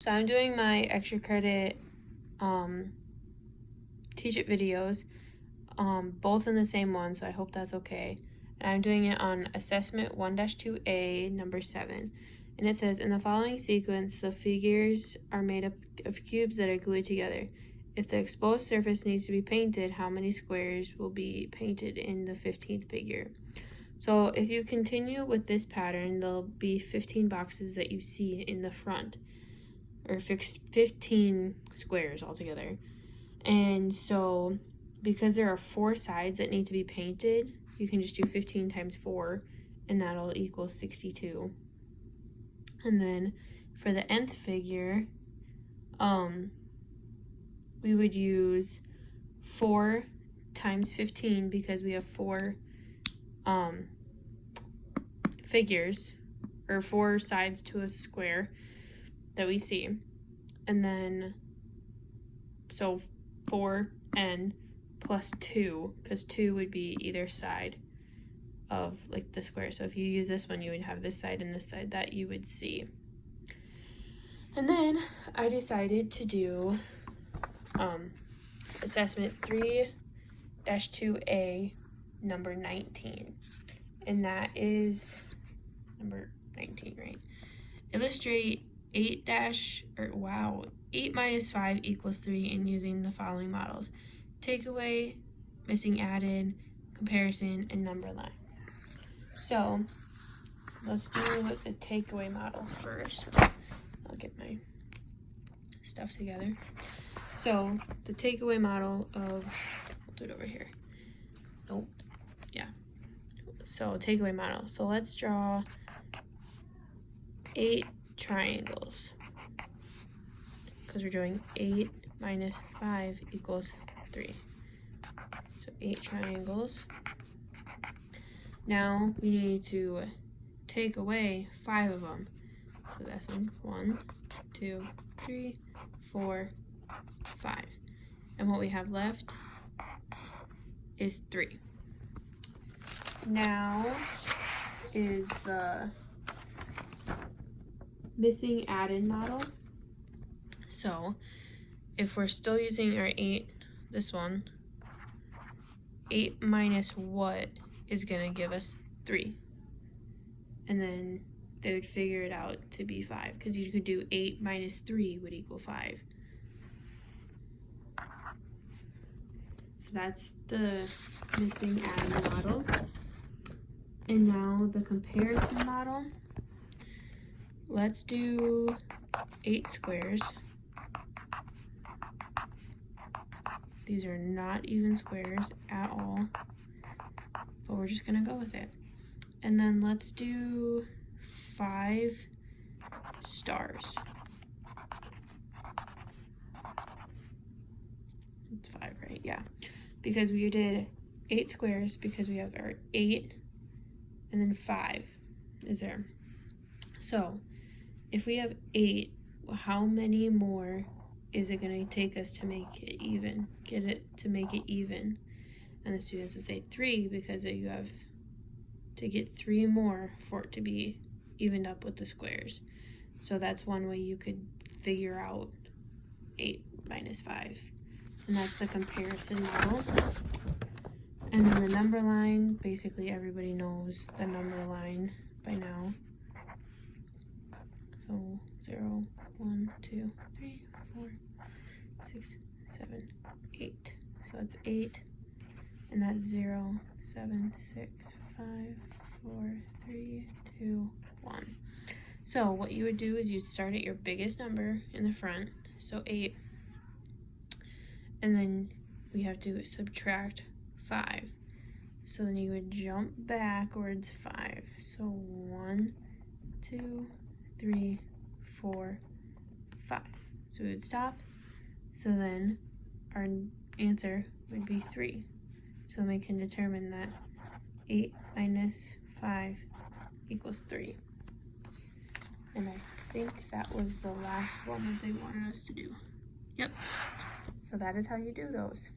So I'm doing my extra credit Teach It videos, both in the same one, so I hope that's okay. And I'm doing it on assessment 1-2A, number 7. And it says, in the following sequence, the figures are made up of cubes that are glued together. If the exposed surface needs to be painted, how many squares will be painted in the 15th figure? So if you continue with this pattern, there'll be 15 boxes that you see in the front, or 15 squares altogether. And so because there are 4 sides that need to be painted, you can just do 15 times 4, and that'll equal 62. And then for the nth figure, we would use 4 times 15 because we have 4 figures, or 4 sides to a square that we see. And then, so 4n plus 2, because 2 would be either side of like the square. So if you use this one, you would have this side and this side that you would see. And then I decided to do assessment 3-2A, number 19. And that is number 19, right? Illustrate 8 minus 5 equals 3 in using the following models: takeaway, missing added, comparison, and number line. So let's do the takeaway model first. I'll get my stuff together. So the takeaway model of, I'll do it over here. Nope. Yeah. So takeaway model. So let's draw 8 triangles, because we're doing 8 minus 5 equals 3. So 8 triangles. Now we need to take away 5 of them. So that's 1, 2, 3, 4, 5. And what we have left is 3. Now is the missing added model. So if we're still using our 8, this one, 8 minus what is going to give us 3. And then they would figure it out to be 5, because you could do 8 minus 3 would equal 5. So that's the missing added model. And now the comparison model. Let's do 8 squares. These are not even squares at all, but we're just gonna go with it. And then let's do 5 stars. It's 5, right? Yeah. Because we did 8 squares, because we have our 8 and then 5 is there. So if we have 8, how many more is it going to take us to make it even? Get it to make it even? And the students would say 3, because you have to get 3 more for it to be evened up with the squares. So that's one way you could figure out 8 minus 5. And that's the comparison model. And then the number line, basically everybody knows the number line by now. So 0, 1, 2, 3, 4, 6, 7, 8. So it's 8, and that's 0, 7, 6, 5, 4, 3, 2, 1. So what you would do is you'd start at your biggest number in the front, so 8, and then we have to subtract 5. So then you would jump backwards 5. So 1, 2, 3, 4, 5. So we would stop. So then our answer would be 3. So then we can determine that 8 minus 5 equals 3. And I think that was the last one that they wanted us to do. Yep. So that is how you do those.